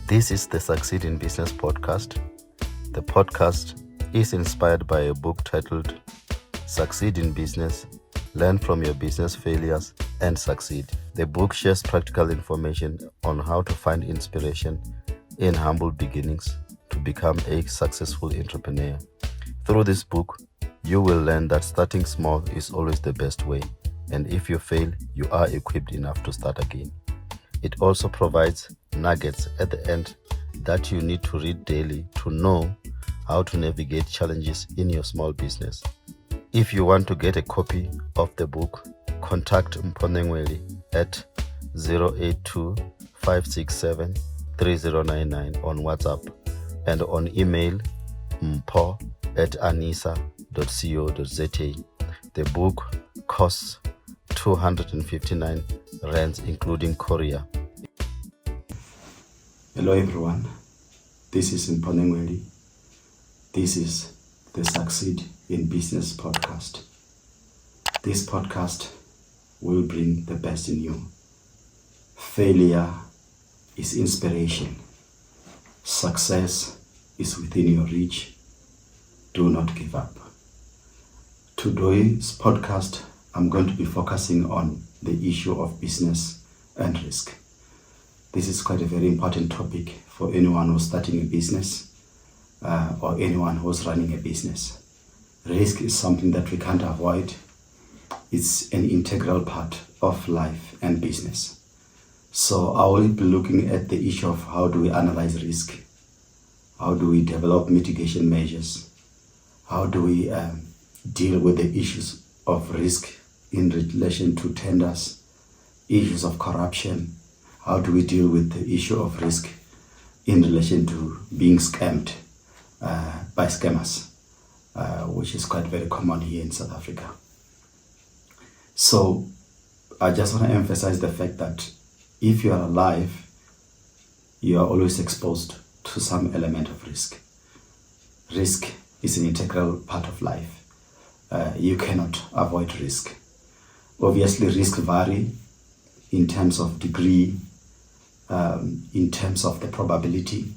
This is the Succeed in Business podcast. The podcast is inspired by a book titled Succeed in Business, Learn from Your Business Failures and Succeed. The book shares practical information on how to find inspiration in humble beginnings to become a successful entrepreneur. Through this book, you will learn that starting small is always the best way, and if you fail, you are equipped enough to start again. It also provides nuggets at the end that you need to read daily to know how to navigate challenges in your small business. If you want to get a copy of the book, contact Mpho Nenweli at 082-567-3099 on WhatsApp and on email mpho@anisa.co.za. The book costs 259 rands including courier. Hello everyone, this is Mpho Nenweli. This is the Succeed in Business podcast. This podcast will bring the best in you. Failure is inspiration. Success is within your reach. Do not give up. Today's podcast, I'm going to be focusing on the issue of business and risk. This is quite a very important topic for anyone who's starting a business or anyone who's running a business. Risk is something that we can't avoid. It's an integral part of life and business. So I will be looking at the issue of how do we analyze risk, how do we develop mitigation measures, how do we deal with the issues of risk in relation to tenders, issues of corruption, how do we deal with the issue of risk in relation to being scammed by scammers, which is quite very common here in South Africa. So I just want to emphasize the fact that if you are alive, you are always exposed to some element of risk. Risk is an integral part of life. You cannot avoid risk. Obviously, risk vary in terms of degree, in terms of the probability.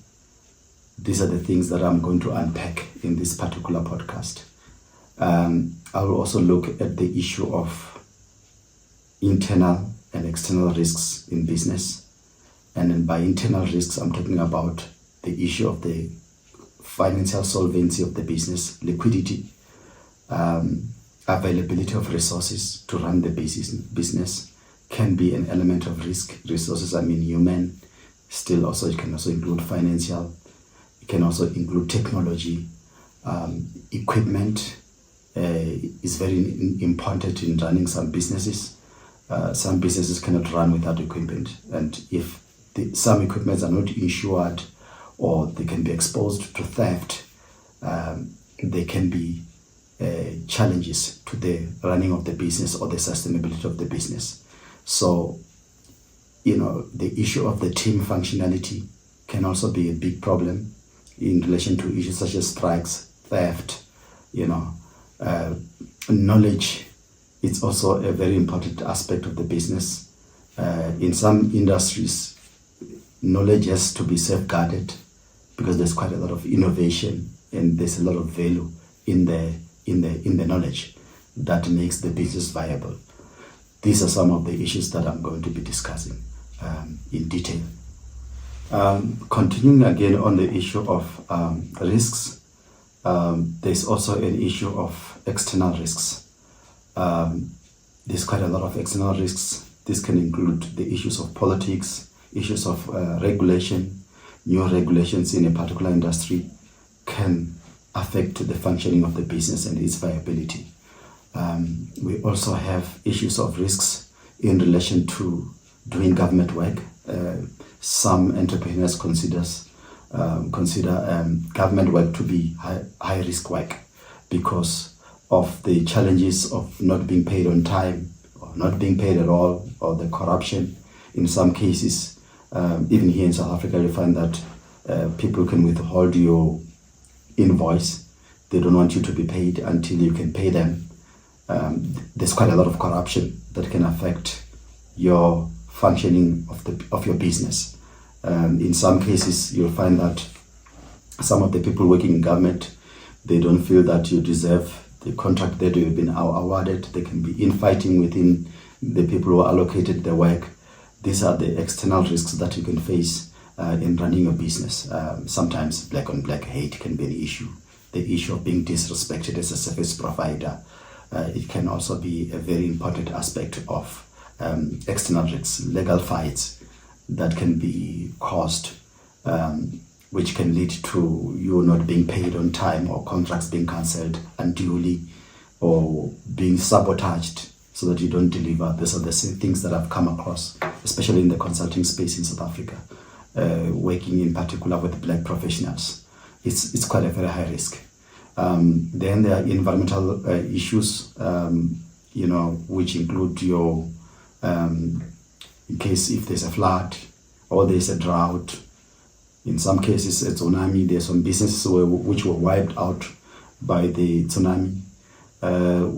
These are the things that I'm going to unpack in this particular podcast. I will also look at the issue of internal and external risks in business. And then by internal risks, I'm talking about the issue of the financial solvency of the business, liquidity, availability of resources to run the business can be an element of risk. Resources, I mean human, still also it can also include financial, it can also include technology, equipment is very important in running some businesses. Some businesses cannot run without equipment, and if some equipments are not insured or they can be exposed to theft, they can be challenges to the running of the business or the sustainability of the business. So, the issue of the team functionality can also be a big problem in relation to issues such as strikes, theft, knowledge. It's also a very important aspect of the business. In some industries, knowledge has to be safeguarded because there's quite a lot of innovation and there's a lot of value in the knowledge that makes the business viable. These are some of the issues that I'm going to be discussing in detail. Continuing again on the issue of risks, there's also an issue of external risks. There's quite a lot of external risks. This can include the issues of politics, issues of regulation. New regulations in a particular industry can affect the functioning of the business and its viability. We also have issues of risks in relation to doing government work. Some entrepreneurs consider government work to be high risk work because of the challenges of not being paid on time or not being paid at all, or the corruption. In some cases, even here in South Africa, you find that people can withhold your invoice. They don't want you to be paid until you can pay them. There's quite a lot of corruption that can affect your functioning of your business. In some cases, you'll find that some of the people working in government, they don't feel that you deserve the contract that you've been awarded. There can be infighting within the people who are allocated the work. These are the external risks that you can face in running a business. Sometimes black on black hate can be an issue. The issue of being disrespected as a service provider. It can also be a very important aspect of external risks, legal fights that can be caused, which can lead to you not being paid on time, or contracts being cancelled unduly, or being sabotaged so that you don't deliver. These are the same things that I've come across, especially in the consulting space in South Africa, working in particular with black professionals. It's quite a very high risk. Then there are environmental issues, which include your, in case if there's a flood or there's a drought. In some cases, a tsunami. There's some businesses which were wiped out by the tsunami.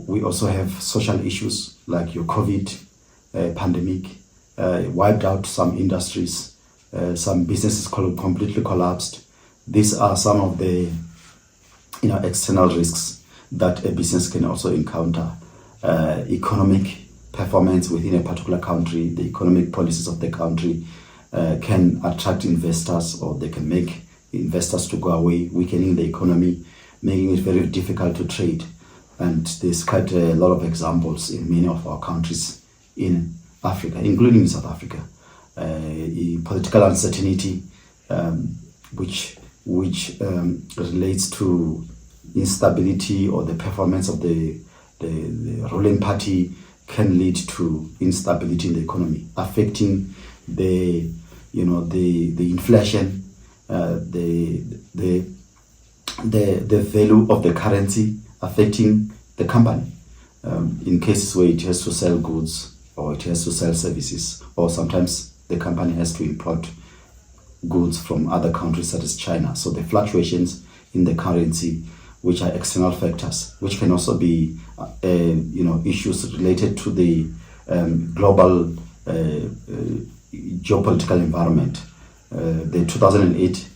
We also have social issues like your COVID pandemic, wiped out some industries. Some businesses completely collapsed. These are some of the external risks that a business can also encounter. Economic performance within a particular country, the economic policies of the country can attract investors, or they can make investors to go away, weakening the economy, making it very difficult to trade. And there's quite a lot of examples in many of our countries in Africa, including South Africa. Political uncertainty, which relates to instability or the performance of the ruling party, can lead to instability in the economy, affecting the inflation, the value of the currency, affecting the company in cases where it has to sell goods, or it has to sell services, or sometimes the company has to import goods from other countries such as China. So the fluctuations in the currency, which are external factors, which can also be issues related to the global geopolitical environment. The 2008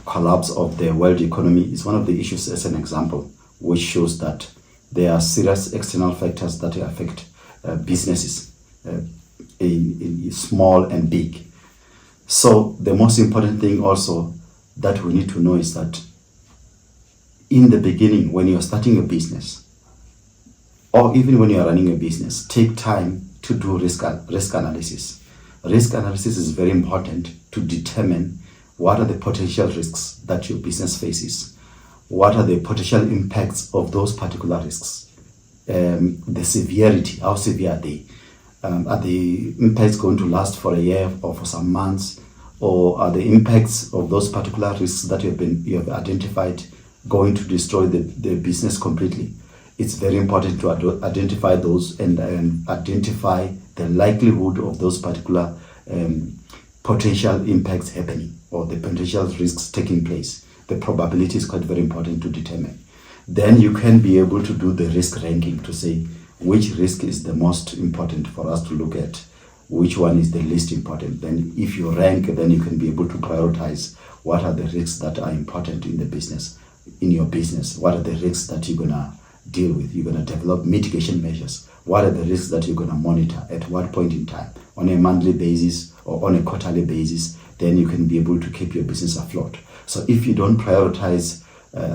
collapse of the world economy is one of the issues as an example, which shows that there are serious external factors that affect businesses, in small and big. So the most important thing also that we need to know is that in the beginning, when you're starting a business, or even when you're running a business, take time to do risk analysis. Risk analysis is very important to determine what are the potential risks that your business faces, what are the potential impacts of those particular risks, the severity, how severe are they? Are the impacts going to last for a year or for some months, or are the impacts of those particular risks that you have identified going to destroy the business completely? It's very important to identify those and identify the likelihood of those particular potential impacts happening, or the potential risks taking place. The probability is quite very important to determine. Then you can be able to do the risk ranking to say which risk is the most important for us to look at, which one is the least important. Then if you rank, then you can be able to prioritize what are the risks that are important in the business, in your business. What are the risks that you're going to deal with? You're going to develop mitigation measures. What are the risks that you're going to monitor at what point in time, on a monthly basis or on a quarterly basis? Then you can be able to keep your business afloat. So if you don't prioritize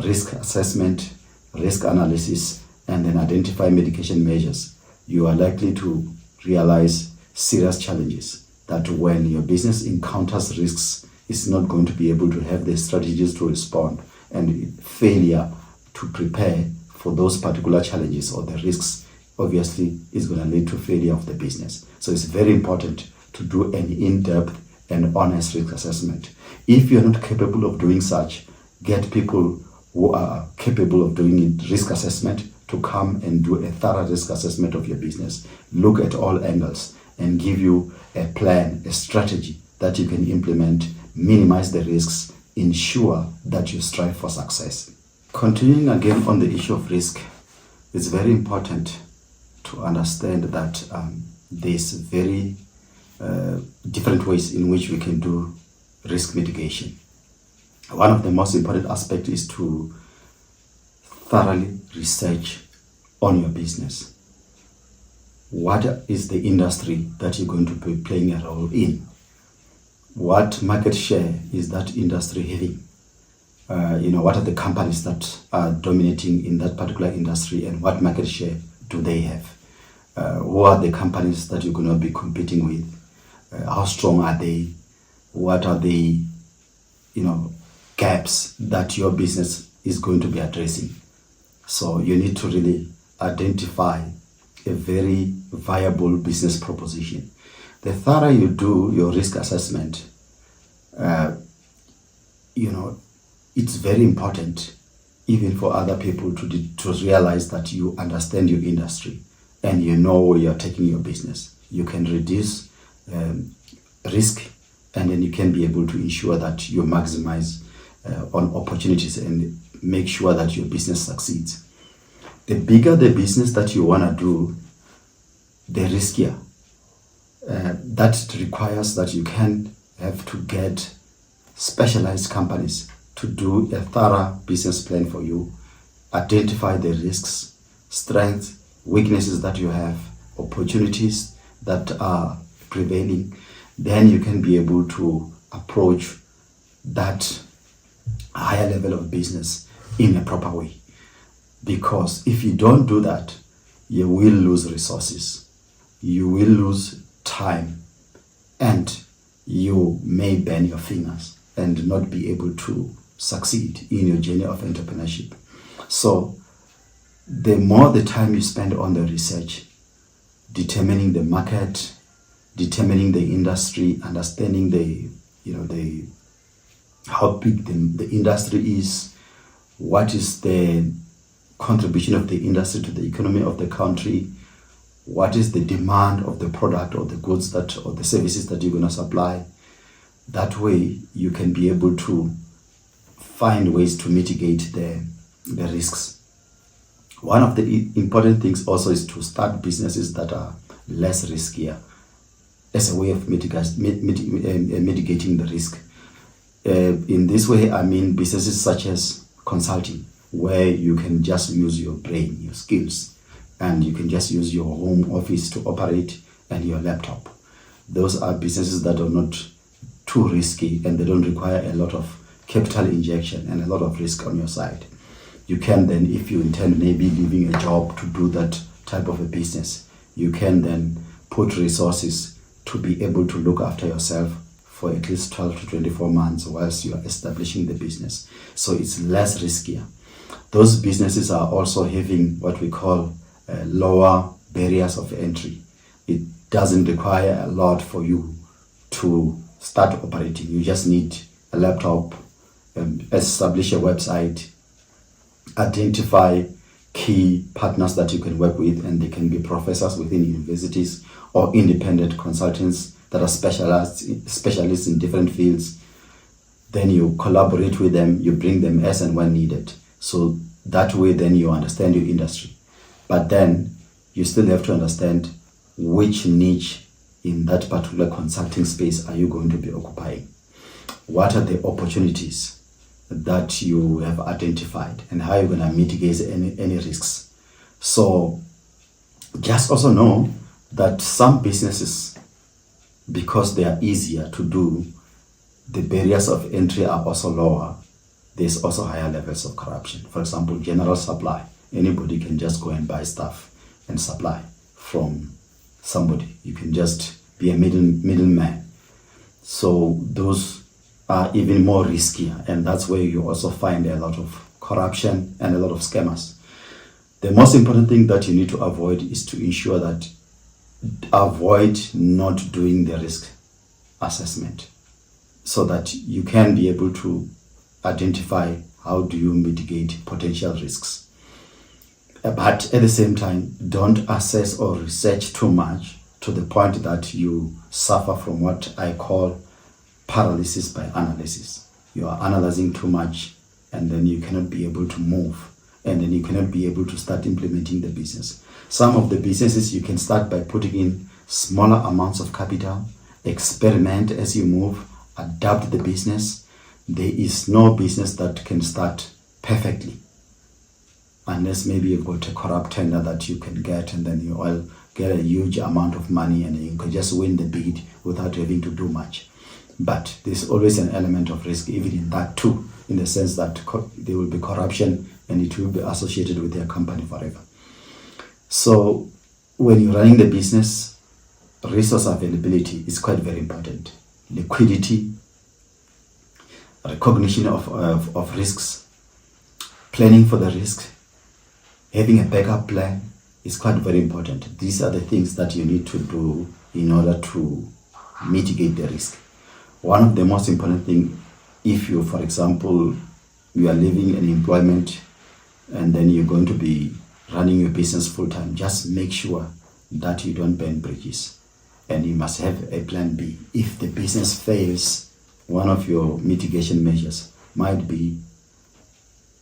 risk assessment, risk analysis, and then identify mitigation measures, you are likely to realize serious challenges that when your business encounters risks, it's not going to be able to have the strategies to respond, and failure to prepare for those particular challenges or the risks obviously is going to lead to failure of the business. So it's very important to do an in-depth and honest risk assessment. If you're not capable of doing such, get people who are capable of doing risk assessment to come and do a thorough risk assessment of your business, look at all angles, and give you a plan, a strategy that you can implement, minimize the risks, ensure that you strive for success. Continuing again on the issue of risk, it's very important to understand that there's very different ways in which we can do risk mitigation. One of the most important aspects is to thoroughly research on your business. What is the industry that you're going to be playing a role in? What market share is that industry having? What are the companies that are dominating in that particular industry, and what market share do they have? Who are the companies that you're going to be competing with? How strong are they? What are the gaps that your business is going to be addressing? So you need to really identify a very viable business proposition. The thorough you do your risk assessment, it's very important even for other people to realize that you understand your industry and you know where you're taking your business. You can reduce risk, and then you can be able to ensure that you maximize on opportunities and make sure that your business succeeds. The bigger the business that you want to do, the riskier. That requires that you can have to get specialized companies to do a thorough business plan for you, identify the risks, strengths, weaknesses that you have, opportunities that are prevailing. Then you can be able to approach that higher level of business in a proper way. Because if you don't do that, you will lose resources, you will lose time, and you may burn your fingers and not be able to succeed in your journey of entrepreneurship. So the more the time you spend on the research, determining the market, determining the industry, understanding how big the industry is, what is the contribution of the industry to the economy of the country, what is the demand of the product or the goods or the services that you're going to supply. That way you can be able to find ways to mitigate the risks. One of the important things also is to start businesses that are less riskier as a way of mitigating the risk. In this way, I mean businesses such as consulting, where you can just use your brain, your skills, and you can just use your home office to operate and your laptop. Those are businesses that are not too risky, and they don't require a lot of capital injection and a lot of risk on your side. You can then, if you intend maybe leaving a job to do that type of a business, you can then put resources to be able to look after yourself for at least 12 to 24 months whilst you are establishing the business. So it's less riskier. Those businesses are also having what we call lower barriers of entry. It doesn't require a lot for you to start operating. You just need a laptop, establish a website, identify key partners that you can work with, and they can be professors within universities or independent consultants that are specialists in different fields. Then you collaborate with them, you bring them as and when needed. So that way then you understand your industry. But then you still have to understand which niche in that particular consulting space are you going to be occupying. What are the opportunities that you have identified, and how you're going to mitigate any risks. So just also know that some businesses, because they are easier to do, the barriers of entry are also lower. There's also higher levels of corruption. For example, general supply. Anybody can just go and buy stuff and supply from somebody. You can just be a middleman. So those are even more riskier, and that's where you also find a lot of corruption and a lot of scammers. The most important thing that you need to avoid is to ensure that avoid not doing the risk assessment, so that you can be able to identify how do you mitigate potential risks. But at the same time, don't assess or research too much to the point that you suffer from what I call paralysis by analysis. You are analyzing too much, and then you cannot be able to move, and then you cannot be able to start implementing the business. Some of the businesses you can start by putting in smaller amounts of capital, experiment as you move, adapt the business. There is no business that can start perfectly, unless maybe you've got a corrupt tender that you can get, and then you all get a huge amount of money and you can just win the bid without having to do much. But there's always an element of risk even in that too, in the sense that there will be corruption and it will be associated with their company forever. So when you're running the business, resource availability is quite very important. Liquidity, recognition of risks, planning for the risk, having a backup plan is quite very important. These are the things that you need to do in order to mitigate the risk. One of the most important things, if you, for example, you are living in employment and then you're going to be running your business full-time, just make sure that you don't burn bridges. And you must have a plan B. If the business fails, one of your mitigation measures might be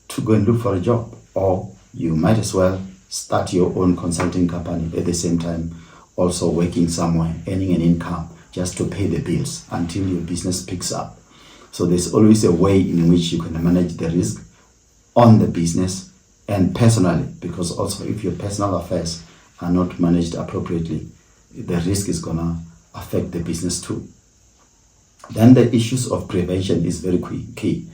to go and look for a job, or you might as well start your own consulting company at the same time, also working somewhere, earning an income just to pay the bills until your business picks up. So there's always a way in which you can manage the risk on the business and personally, because also if your personal affairs are not managed appropriately, the risk is gonna affect the business too. Then the issues of prevention is very key.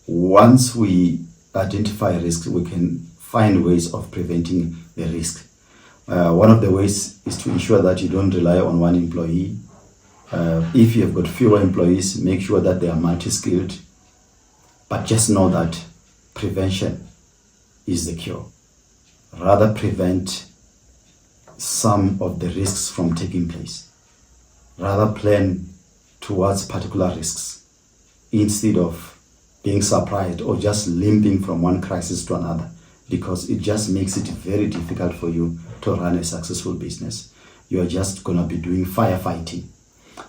Once we identify risk, we can find ways of preventing the risk. One of the ways is to ensure that you don't rely on one employee. If you have got fewer employees, make sure that they are multi-skilled. But just know that prevention is the cure. Rather prevent some of the risks from taking place. Rather plan towards particular risks instead of being surprised or just limping from one crisis to another, because it just makes it very difficult for you to run a successful business. You are just going to be doing firefighting.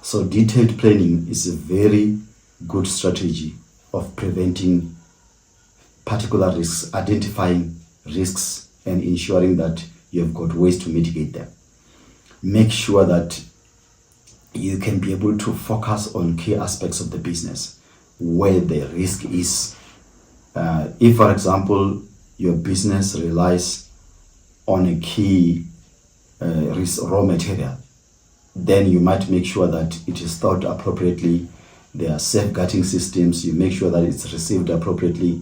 So detailed planning is a very good strategy of preventing particular risks, identifying risks and ensuring that you've got ways to mitigate them. Make sure that you can be able to focus on key aspects of the business where the risk is. If, for example, your business relies on a key raw material, then you might make sure that it is stored appropriately. There are safeguarding systems. You make sure that it's received appropriately.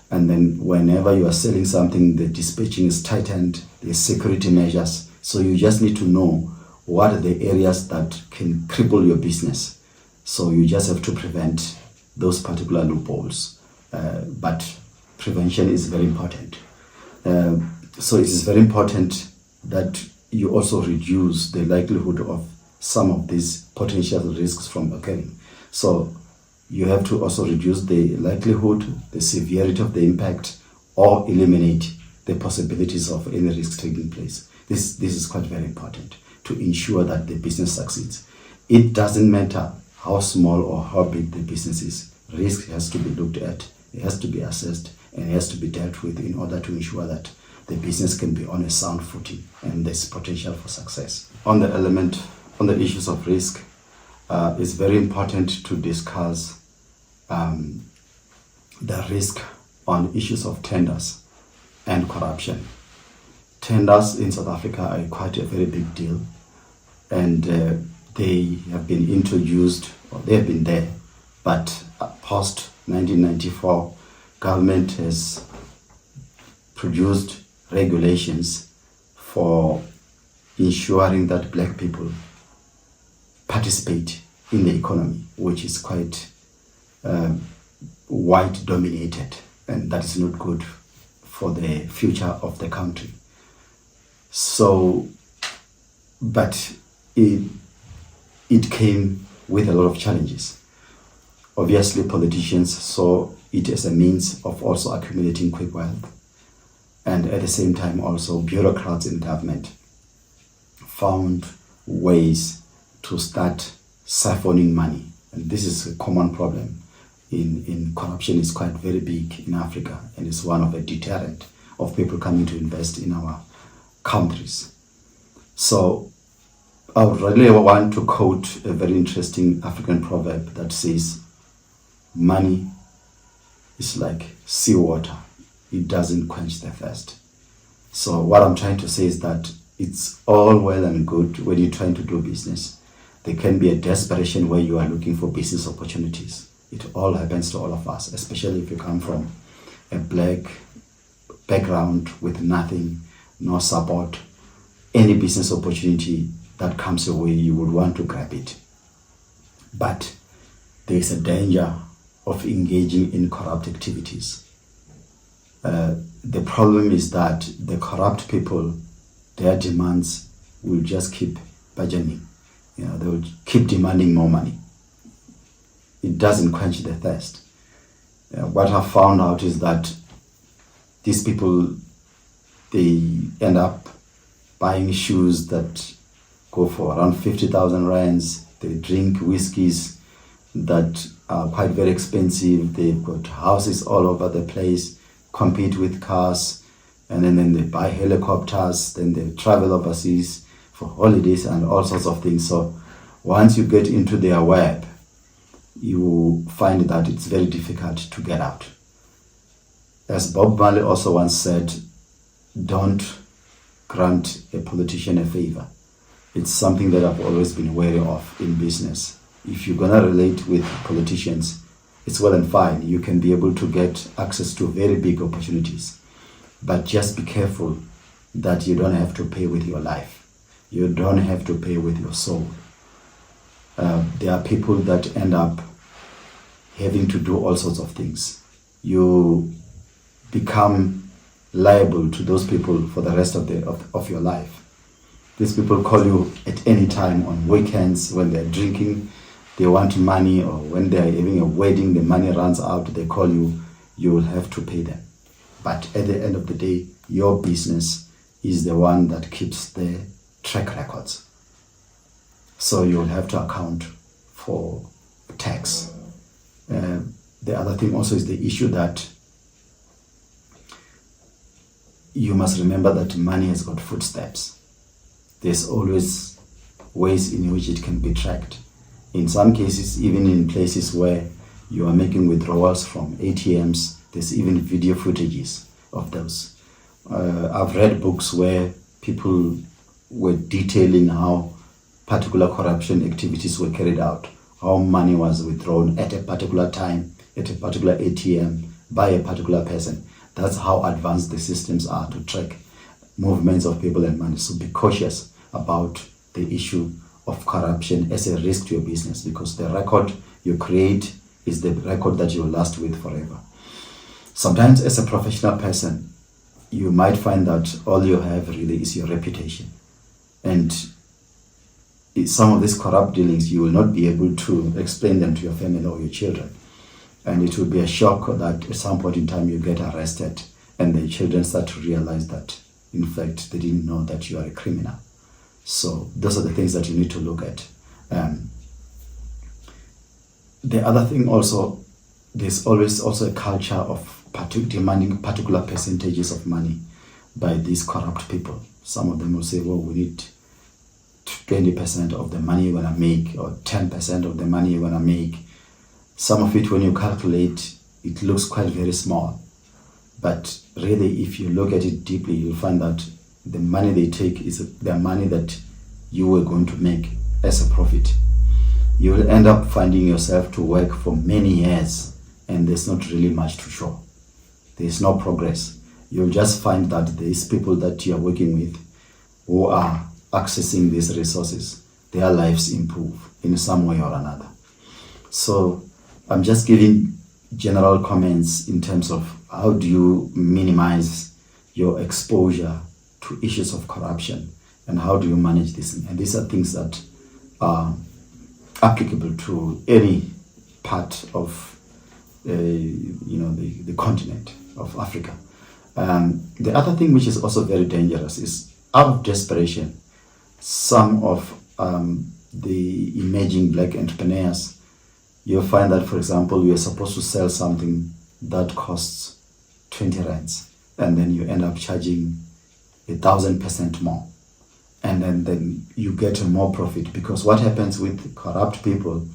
And then whenever you are selling something, the dispatching is tightened. There's security measures. So you just need to know what are the areas that can cripple your business. So you just have to prevent those particular loopholes. But prevention is very important. So it is very important that you also reduce the likelihood of some of these potential risks from occurring. So you have to also reduce the likelihood, the severity of the impact, or eliminate the possibilities of any risk taking place. This is quite very important to ensure that the business succeeds. It doesn't matter how small or how big the business is. Risk has to be looked at, it has to be assessed, and it has to be dealt with in order to ensure that the business can be on a sound footing and there's potential for success. On the issues of risk, it's very important to discuss the risk on issues of tenders and corruption. Tenders in South Africa are quite a very big deal, and they have been introduced, or they have been there, but post 1994, government has produced regulations for ensuring that black people participate in the economy, which is quite white dominated, and that is not good for the future of the country. So, but it came with a lot of challenges. Obviously, politicians saw it as a means of also accumulating quick wealth, and at the same time also bureaucrats in government found ways to start siphoning money. And this is a common problem in corruption. Is quite very big in Africa, and is one of a deterrent of people coming to invest in our countries. So I would really want to quote a very interesting African proverb that says, money is like seawater. It doesn't quench the thirst. So what I'm trying to say is that it's all well and good when you're trying to do business. There can be a desperation where you are looking for business opportunities. It all happens to all of us, especially if you come from a black background with nothing, no support. Any business opportunity that comes your way, you would want to grab it. But there is a danger of engaging in corrupt activities. The problem is that the corrupt people, their demands will just keep burgeoning. They will keep demanding more money. It doesn't quench the thirst. What I found out is that these people, they end up buying shoes that go for around 50,000 rands. They drink whiskeys that are quite very expensive. They've got houses all over the place, compete with cars, and then they buy helicopters, then they travel overseas for holidays and all sorts of things. So once you get into their web, you find that it's very difficult to get out. As Bob Marley also once said, don't grant a politician a favor. It's something that I've always been wary of in business. If you're gonna relate with politicians, it's well and fine. You can be able to get access to very big opportunities. But just be careful that you don't have to pay with your life. You don't have to pay with your soul. There are people that end up having to do all sorts of things. You become liable to those people for the rest of your life. These people call you at any time on weekends when they're drinking, they want money, or when they're having a wedding, the money runs out, they call you, you will have to pay them. But at the end of the day, your business is the one that keeps the track records. So you'll have to account for tax. The other thing also is the issue that you must remember that money has got footsteps. There's always ways in which it can be tracked. In some cases, even in places where you are making withdrawals from ATMs, there's even video footages of those. I've read books where people were detailing how particular corruption activities were carried out, how money was withdrawn at a particular time, at a particular ATM, by a particular person. That's how advanced the systems are to track movements of people and money. So be cautious about the issue of corruption as a risk to your business, because the record you create is the record that you'll last with forever. Sometimes as a professional person, you might find that all you have really is your reputation. And some of these corrupt dealings, you will not be able to explain them to your family or your children. And it will be a shock that at some point in time you get arrested and the children start to realize that, in fact, they didn't know that you are a criminal. So those are the things that you need to look at. The other thing also, there's always also a culture of demanding particular percentages of money by these corrupt people. Some of them will say, well, we need 20% of the money you're gonna make, or 10% of the money you're gonna make. Some of it, when you calculate, it looks quite very small. But really, if you look at it deeply, you'll find that the money they take is the money that you were going to make as a profit. You will end up finding yourself to work for many years and there's not really much to show. There's no progress. You'll just find that these people that you are working with who are accessing these resources, their lives improve in some way or another. So I'm just giving general comments in terms of how do you minimize your exposure to issues of corruption and how do you manage this. And these are things that are applicable to any part of the continent of Africa. The other thing which is also very dangerous is, out of desperation, some of the emerging black entrepreneurs, you'll find that, for example, you're supposed to sell something that costs 20 rands and then you end up charging 1,000% more. and then you get more profit. Because what happens with corrupt people,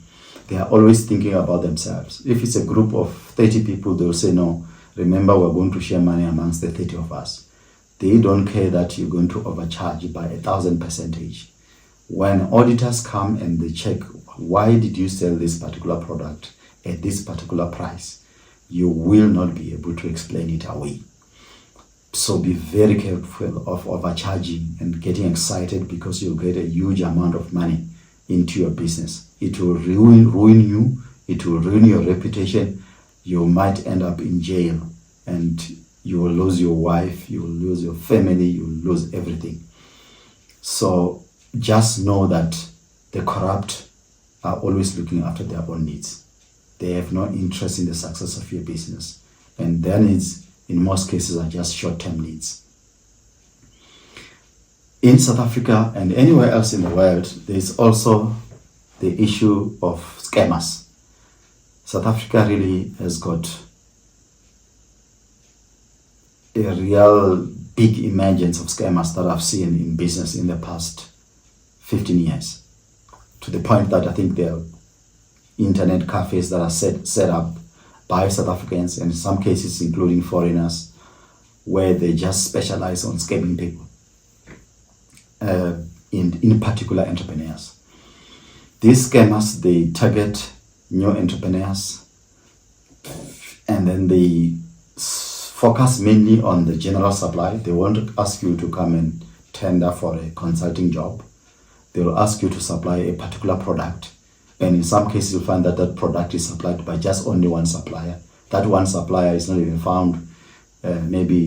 they are always thinking about themselves. If it's a group of 30 people, they'll say, no, remember, we're going to share money amongst the 30 of us. They don't care that you're going to overcharge by 1,000%. When auditors come and they check, why did you sell this particular product at this particular price, you will not be able to explain it away. So be very careful of overcharging and getting excited because you'll get a huge amount of money into your business. It will ruin you. It will ruin your reputation. You might end up in jail, and you will lose your wife, you will lose your family, you will lose everything. So just know that the corrupt are always looking after their own needs. They have no interest in the success of your business, and their needs in most cases are just short-term needs. In South Africa and anywhere else in the world, there is also the issue of scammers. South Africa really has got a real big emergence of scammers that I've seen in business in the past 15 years, to the point that I think there are internet cafes that are set up by South Africans, and in some cases including foreigners, where they just specialize on scamming people, in particular entrepreneurs. These scammers, they target new entrepreneurs, and then they focus mainly on the general supply. They won't ask you to come and tender for a consulting job. They will ask you to supply a particular product, and in some cases you'll find that that product is supplied by just only one supplier. That one supplier is not even found maybe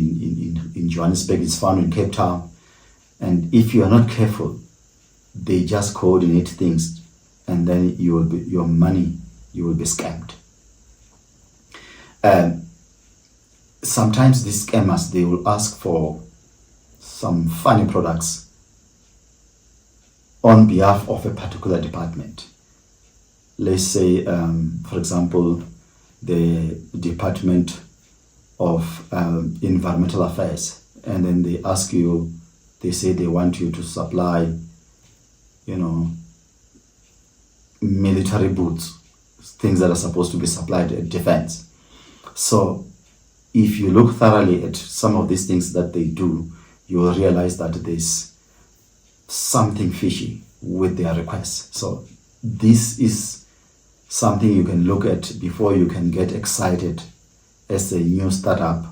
in Johannesburg, it's found in Cape Town. And if you are not careful, they just coordinate things, and then you will be scammed. Sometimes these scammers, they will ask for some funny products on behalf of a particular department. Let's say, for example, the Department of Environmental Affairs, and then they ask you, they say they want you to supply, military boots, things that are supposed to be supplied at defense. So if you look thoroughly at some of these things that they do, you will realize that there's something fishy with their requests. So this is something you can look at before you can get excited as a new startup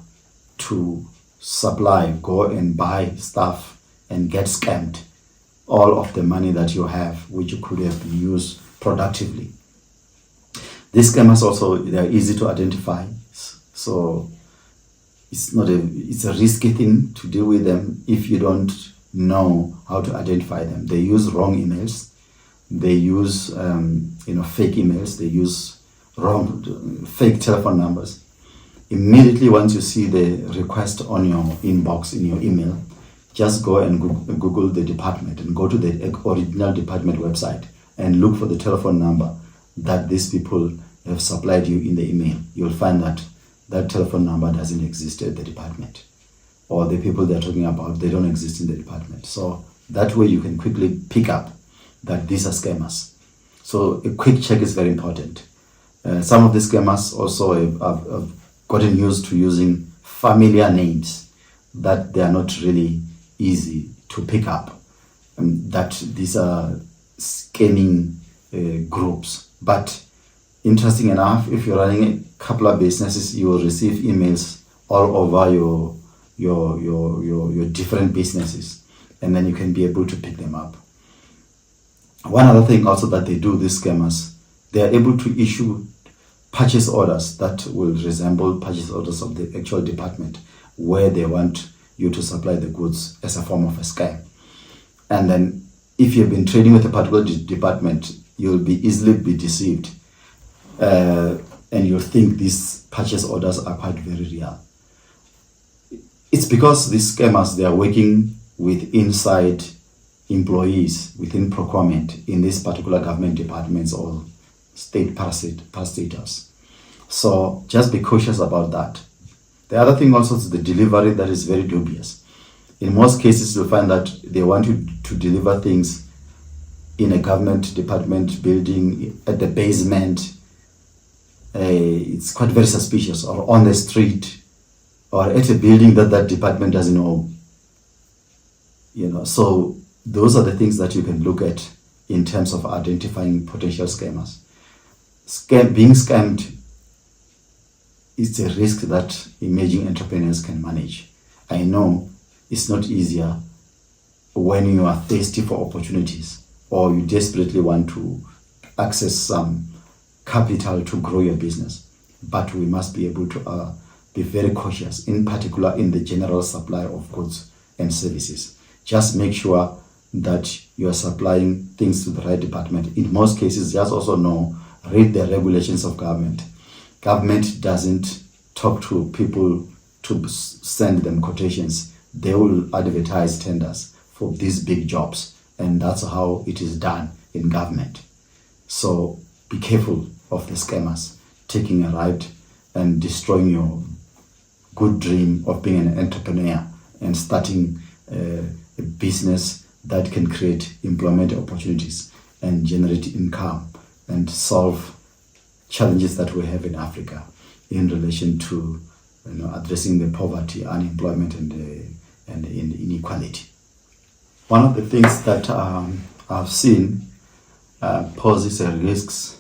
to supply, go and buy stuff and get scammed all of the money that you have, which you could have used productively. These scammers also, they're easy to identify. So it's a risky thing to deal with them if you don't know how to identify them. They use wrong emails. They use fake emails. They use fake telephone numbers. Immediately once you see the request on your inbox in your email, just go and Google the department and go to the original department website and look for the telephone number that these people have supplied you in the email. You'll find that that telephone number doesn't exist at the department, or the people they're talking about, they don't exist in the department. So that way you can quickly pick up that these are scammers. So a quick check is very important. Some of the scammers also have gotten used to using familiar names that they are not really easy to pick up, that these are scamming groups. But interesting enough, if you're running a couple of businesses, you will receive emails all over your different businesses, and then you can be able to pick them up. One other thing also that they do, these scammers, they are able to issue purchase orders that will resemble purchase orders of the actual department where they want you to supply the goods as a form of a scam. And then if you've been trading with a particular department, you'll be easily be deceived, and you'll think these purchase orders are quite very real. It's because these scammers, they are working with inside employees within procurement in these particular government departments or state parastatals. So just be cautious about that. The other thing also is the delivery that is very dubious. In most cases, you'll find that they want you to deliver things in a government department building at the basement. It's quite very suspicious, or on the street, or at a building that department doesn't own. So those are the things that you can look at in terms of identifying potential scammers. Being scammed is a risk that emerging entrepreneurs can manage. I know it's not easier when you are thirsty for opportunities or you desperately want to access some capital to grow your business. But we must be able to be very cautious, in particular in the general supply of goods and services. Just make sure that you are supplying things to the right department. In most cases, just also read the regulations of government. Government doesn't talk to people to send them quotations. They will advertise tenders for these big jobs, and that's how it is done in government. So be careful of the scammers taking a ride and destroying your good dream of being an entrepreneur and starting a business that can create employment opportunities and generate income and solve challenges that we have in Africa in relation to addressing the poverty, unemployment, and inequality. One of the things that I've seen poses a risks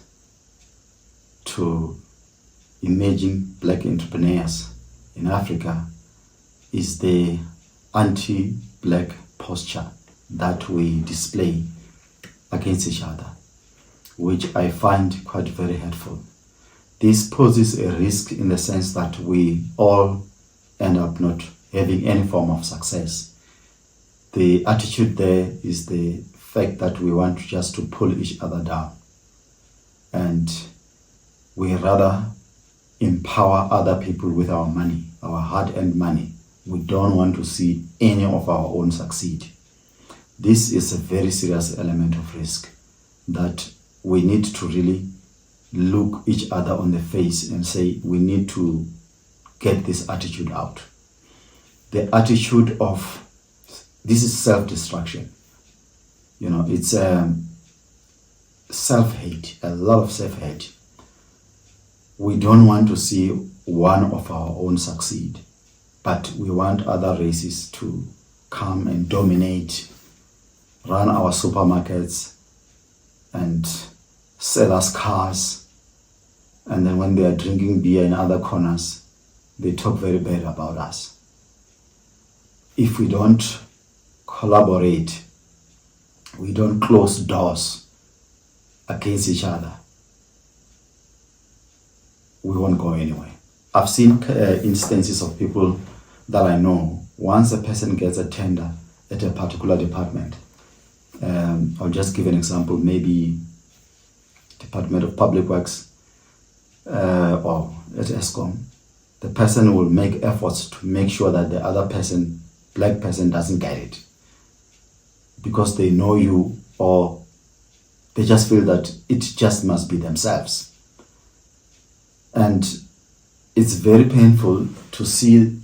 to emerging black entrepreneurs in Africa is the anti-black posture that we display against each other, which I find quite very hurtful. This poses a risk in the sense that we all end up not having any form of success. The attitude there is the fact that we want just to pull each other down, and we rather empower other people with our money, our hard-earned money. We don't want to see any of our own succeed. This is a very serious element of risk that we need to really look each other on the face and say, we need to get this attitude out. The attitude of, this is self-destruction. It's self-hate, a lot of self-hate. We don't want to see one of our own succeed, but we want other races to come and dominate, run our supermarkets, and sell us cars. And then when they are drinking beer in other corners, they talk very bad about us. If we don't collaborate, we don't close doors against each other, we won't go anywhere. I've seen instances of people that I know, once a person gets a tender at a particular department, I'll just give an example, maybe Department of Public Works or at ESCOM, the person will make efforts to make sure that the other person, black person, doesn't get it, because they know you, or they just feel that it just must be themselves. And it's very painful to see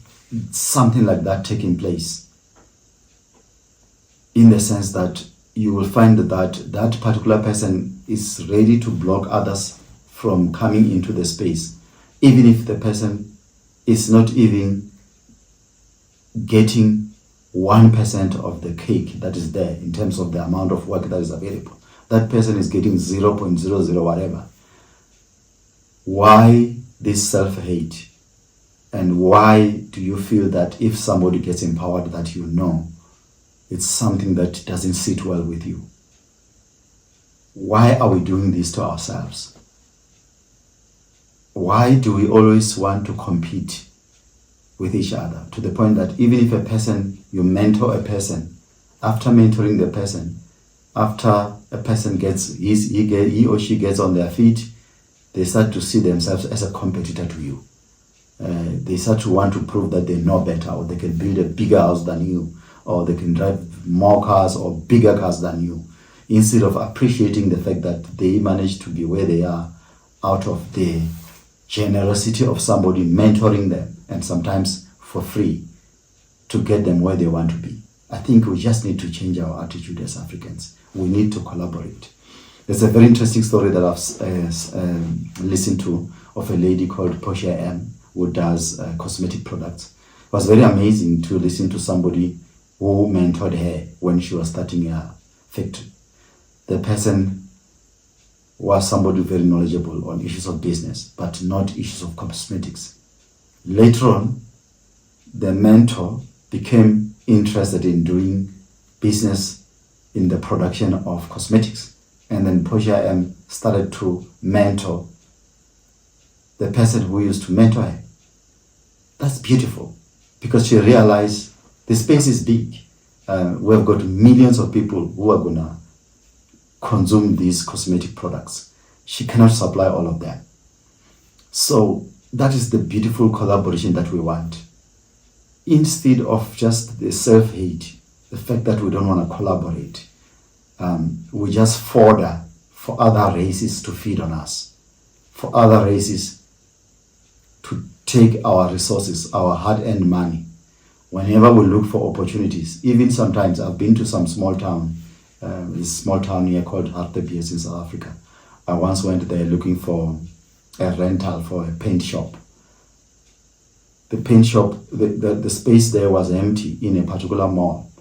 something like that taking place, in the sense that you will find that particular person is ready to block others from coming into the space, even if the person is not even getting 1% of the cake that is there in terms of the amount of work that is available. That person is getting 0.00 whatever. Why this self-hate? And why do you feel that if somebody gets empowered, that it's something that doesn't sit well with you? Why are we doing this to ourselves? Why do we always want to compete with each other, to the point that even if you mentor a person, after mentoring the person, after a person gets, he or she gets on their feet, they start to see themselves as a competitor to you. They start to want to prove that they know better, or they can build a bigger house than you, or they can drive more cars or bigger cars than you, instead of appreciating the fact that they managed to be where they are out of the generosity of somebody mentoring them, and sometimes for free. to get them where they want to be. I think we just need to change our attitude as Africans. We need to collaborate. There's a very interesting story that I've listened to of a lady called Portia M, who does cosmetic products. It was very amazing to listen to somebody who mentored her when she was starting a factory. The person was somebody very knowledgeable on issues of business, but not issues of cosmetics. Later on, the mentor became interested in doing business in the production of cosmetics. And then Portia M started to mentor the person who used to mentor her. That's beautiful, because she realized the space is big. We've got millions of people who are gonna consume these cosmetic products. She cannot supply all of them. So that is the beautiful collaboration that we want. Instead of just the self-hate, the fact that we don't want to collaborate, we just fodder for other races to feed on us, for other races to take our resources, our hard-earned money. Whenever we look for opportunities, even sometimes I've been to some small town, a small town here called Hartebees in South Africa. I once went there looking for a rental for a paint shop. The paint shop, the space there was empty in a particular mall.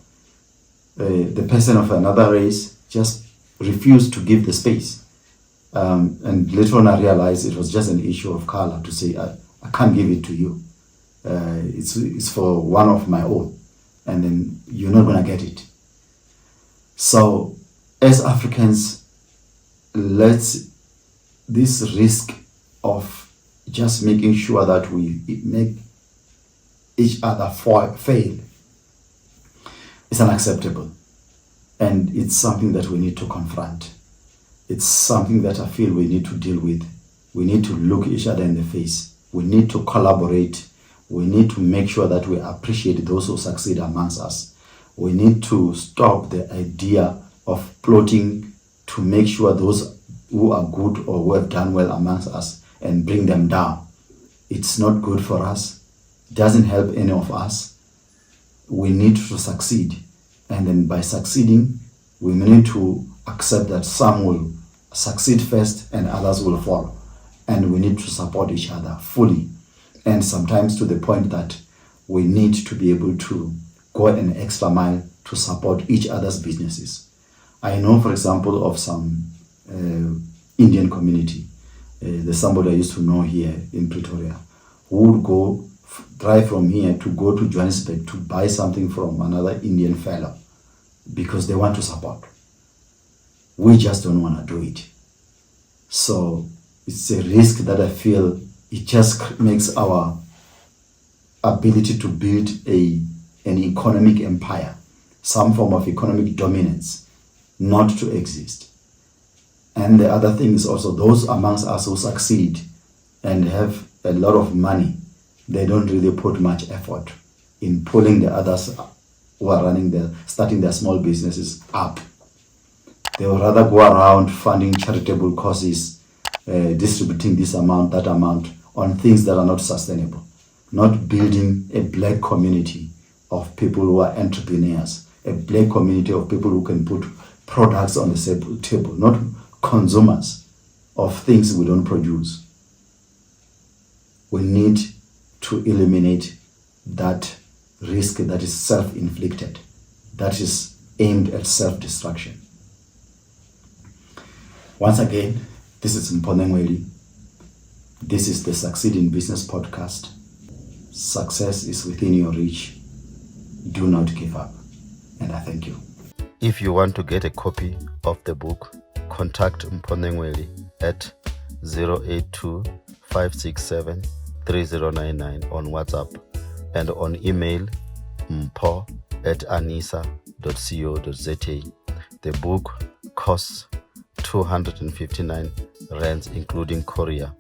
The person of another race just refused to give the space. And later on I realized it was just an issue of color, to say, I can't give it to you. It's for one of my own, and then you're not going to get it. So as Africans, let's this risk of just making sure that we make each other fail is unacceptable, and it's something that we need to confront. It's something that I feel we need to deal with. We need to look each other in the face. We need to collaborate. We need to make sure that we appreciate those who succeed amongst us. We need to stop the idea of plotting to make sure those who are good or who have done well amongst us and bring them down. It's not good for us. It doesn't help any of us. We need to succeed. And then by succeeding, we need to accept that some will succeed first and others will follow. And we need to support each other fully. And sometimes to the point that we need to be able to go an extra mile to support each other's businesses. I know, for example, of some Indian community. There's somebody I used to know here in Pretoria who would go drive from here to go to Johannesburg to buy something from another Indian fellow because they want to support. We just don't want to do it. So it's a risk that I feel it just makes our ability to build an economic empire, some form of economic dominance, not to exist. And the other thing is also those amongst us who succeed and have a lot of money, they don't really put much effort in pulling the others who are starting their small businesses up. They would rather go around funding charitable causes, distributing this amount, that amount, on things that are not sustainable, not building a black community of people who are entrepreneurs, a black community of people who can put products on the table, not consumers of things we don't produce. We need to eliminate that risk that is self-inflicted, that is aimed at self-destruction. Once again, this is Mpho Nenweli. This is the Succeed in Business podcast. Success is within your reach. Do not give up. And I thank you. If you want to get a copy of the book, contact Mpho Nenweli at 082 567 3099 on WhatsApp and on email mpho@anisa.co.za. The book costs 259 rands including courier.